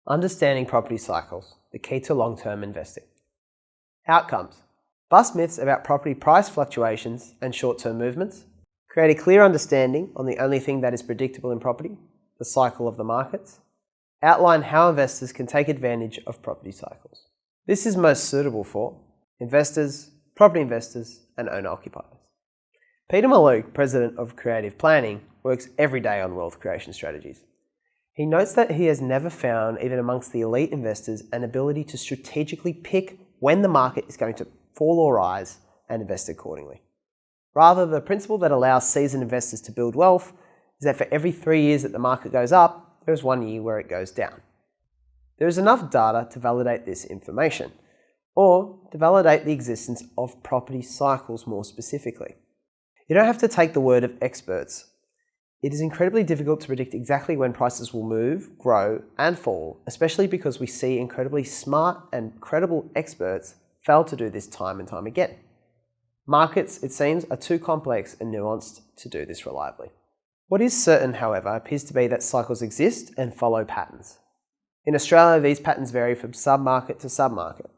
Understanding property cycles, the key to long-term investing. Outcomes. Bust myths about property price fluctuations and short-term movements. Create a clear understanding on the only thing that is predictable in property, the cycle of the markets. Outline how investors can take advantage of property cycles. This is most suitable for investors, property investors, and owner-occupiers. Peter Mallouk, President of Creative Planning, works every day on wealth creation strategies. He notes that he has never found, even amongst the elite investors, an ability to strategically pick when the market is going to fall or rise and invest accordingly. Rather, the principle that allows seasoned investors to build wealth is that for every 3 years that the market goes up, there is 1 year where it goes down. There is enough data to validate this information, or to validate the existence of property cycles more specifically. You don't have to take the word of experts. It is incredibly difficult to predict exactly when prices will move, grow, and fall, especially because we see incredibly smart and credible experts fail to do this time and time again. Markets, it seems, are too complex and nuanced to do this reliably. What is certain, however, appears to be that cycles exist and follow patterns. In Australia, these patterns vary from sub-market to sub-market.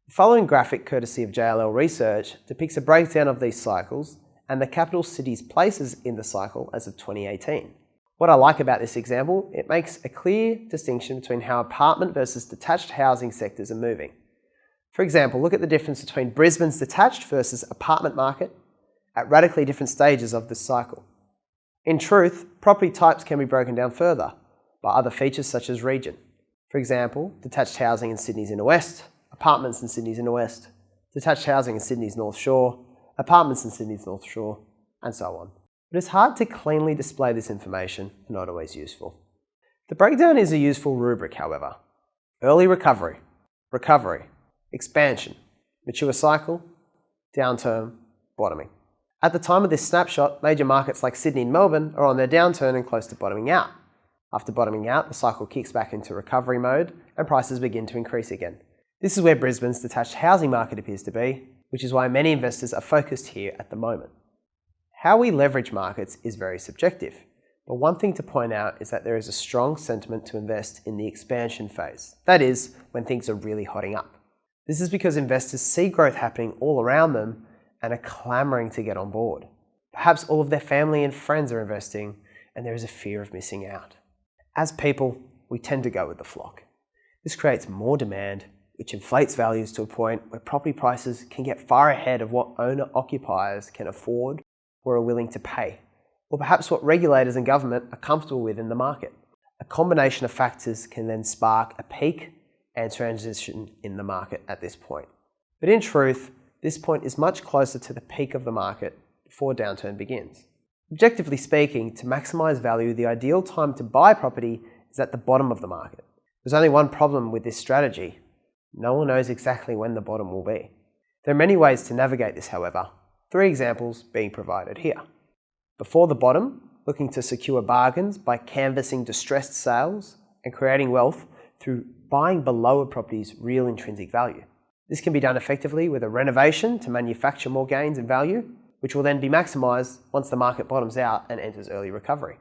The following graphic, courtesy of JLL Research, depicts a breakdown of these cycles and the capital cities' places in the cycle as of 2018. What I like about this example, it makes a clear distinction between how apartment versus detached housing sectors are moving. For example, look at the difference between Brisbane's detached versus apartment market at radically different stages of this cycle. In truth, property types can be broken down further by other features such as region. For example, detached housing in Sydney's inner west, apartments in Sydney's inner west, detached housing in Sydney's North Shore, apartments in Sydney's North Shore, and so on. But it's hard to cleanly display this information and not always useful. The breakdown is a useful rubric, however. Early recovery, recovery, expansion, mature cycle, downturn, bottoming. At the time of this snapshot, major markets like Sydney and Melbourne are on their downturn and close to bottoming out. After bottoming out, the cycle kicks back into recovery mode and prices begin to increase again. This is where Brisbane's detached housing market appears to be, which is why many investors are focused here at the moment. How we leverage markets is very subjective, but one thing to point out is that there is a strong sentiment to invest in the expansion phase, that is, when things are really hotting up. This is because investors see growth happening all around them and are clamoring to get on board. Perhaps all of their family and friends are investing, and there is a fear of missing out. As people, we tend to go with the flock. This creates more demand, which inflates values to a point where property prices can get far ahead of what owner-occupiers can afford or are willing to pay, or perhaps what regulators and government are comfortable with in the market. A combination of factors can then spark a peak and transition in the market at this point. But in truth, this point is much closer to the peak of the market before downturn begins. Objectively speaking, to maximize value, the ideal time to buy property is at the bottom of the market. There's only one problem with this strategy. No one knows exactly when the bottom will be. There are many ways to navigate this, however, 3 examples being provided here. Before the bottom, looking to secure bargains by canvassing distressed sales and creating wealth through buying below a property's real intrinsic value. This can be done effectively with a renovation to manufacture more gains in value, which will then be maximised once the market bottoms out and enters early recovery.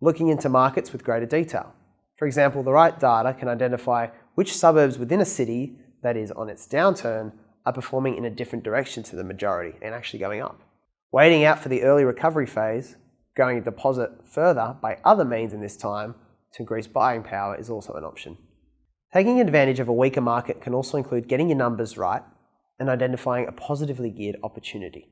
Looking into markets with greater detail. For example, the right data can identify which suburbs within a city that is on its downturn are performing in a different direction to the majority and actually going up. Waiting out for the early recovery phase, going a deposit further by other means in this time to increase buying power is also an option. Taking advantage of a weaker market can also include getting your numbers right and identifying a positively geared opportunity.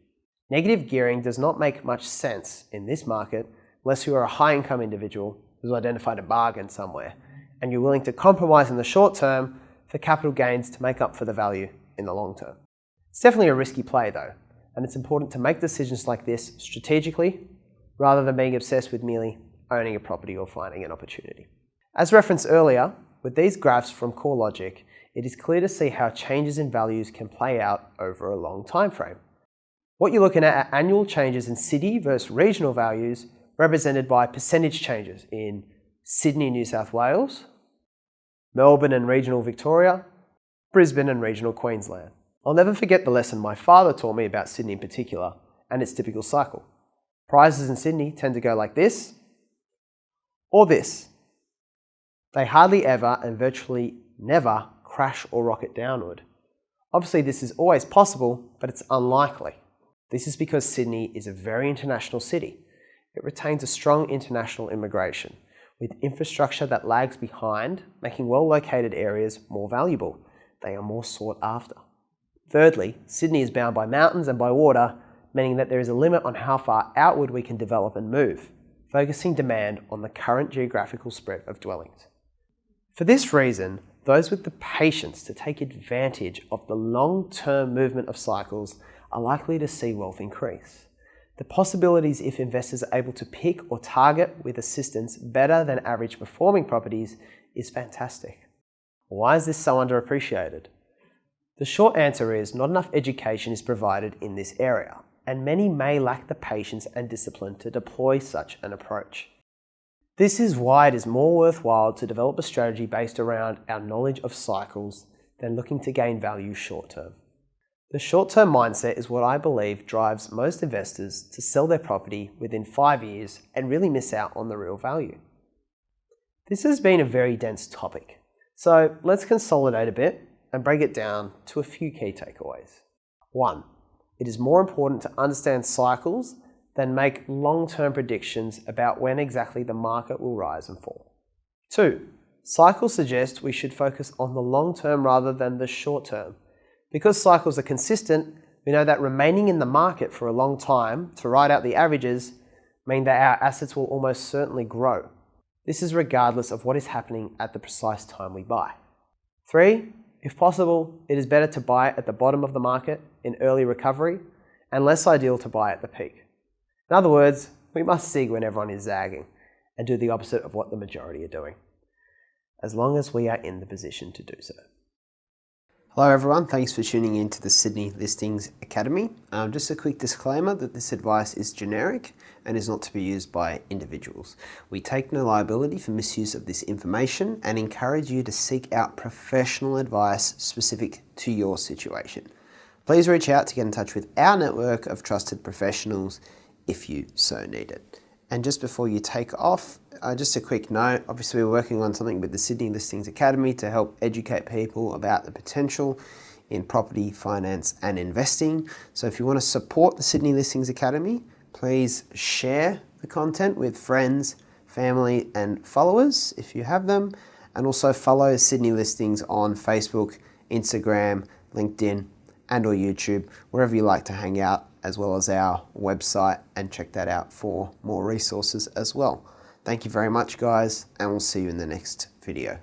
Negative gearing does not make much sense in this market unless you are a high-income individual who's identified a bargain somewhere and you're willing to compromise in the short term for capital gains to make up for the value in the long term. It's definitely a risky play though, and it's important to make decisions like this strategically rather than being obsessed with merely owning a property or finding an opportunity. As referenced earlier, with these graphs from CoreLogic, it is clear to see how changes in values can play out over a long time frame. What you're looking at are annual changes in city versus regional values represented by percentage changes in Sydney, New South Wales, Melbourne and regional Victoria, Brisbane and regional Queensland. I'll never forget the lesson my father taught me about Sydney in particular and its typical cycle. Prices in Sydney tend to go like this or this. They hardly ever and virtually never crash or rocket downward. Obviously this is always possible, but it's unlikely. This is because Sydney is a very international city. It retains a strong international immigration, with infrastructure that lags behind, making well-located areas more valuable. They are more sought after. Thirdly, Sydney is bound by mountains and by water, meaning that there is a limit on how far outward we can develop and move, focusing demand on the current geographical spread of dwellings. For this reason, those with the patience to take advantage of the long-term movement of cycles are likely to see wealth increase. The possibilities if investors are able to pick or target with assistance better than average performing properties is fantastic. Why is this so underappreciated? The short answer is not enough education is provided in this area, and many may lack the patience and discipline to deploy such an approach. This is why it is more worthwhile to develop a strategy based around our knowledge of cycles than looking to gain value short term. The short-term mindset is what I believe drives most investors to sell their property within 5 years and really miss out on the real value. This has been a very dense topic, so let's consolidate a bit and break it down to a few key takeaways. 1. It is more important to understand cycles than make long-term predictions about when exactly the market will rise and fall. 2. Cycles suggest we should focus on the long term rather than the short term. Because cycles are consistent, we know that remaining in the market for a long time to ride out the averages mean that our assets will almost certainly grow. This is regardless of what is happening at the precise time we buy. 3. If possible, it is better to buy at the bottom of the market in early recovery and less ideal to buy at the peak. In other words, we must sig when everyone is zagging and do the opposite of what the majority are doing, as long as we are in the position to do so. Hello everyone, thanks for tuning in to the Sydney Listings Academy. Just a quick disclaimer that this advice is generic and is not to be used by individuals. We take no liability for misuse of this information and encourage you to seek out professional advice specific to your situation. Please reach out to get in touch with our network of trusted professionals if you so need it. And just before you take off, just a quick note, obviously we're working on something with the Sydney Listings Academy to help educate people about the potential in property, finance and investing. So if you want to support the Sydney Listings Academy, please share the content with friends, family and followers if you have them. And also follow Sydney Listings on Facebook, Instagram, LinkedIn and or YouTube, wherever you like to hang out, as well as our website, and check that out for more resources as well. Thank you very much guys, and we'll see you in the next video.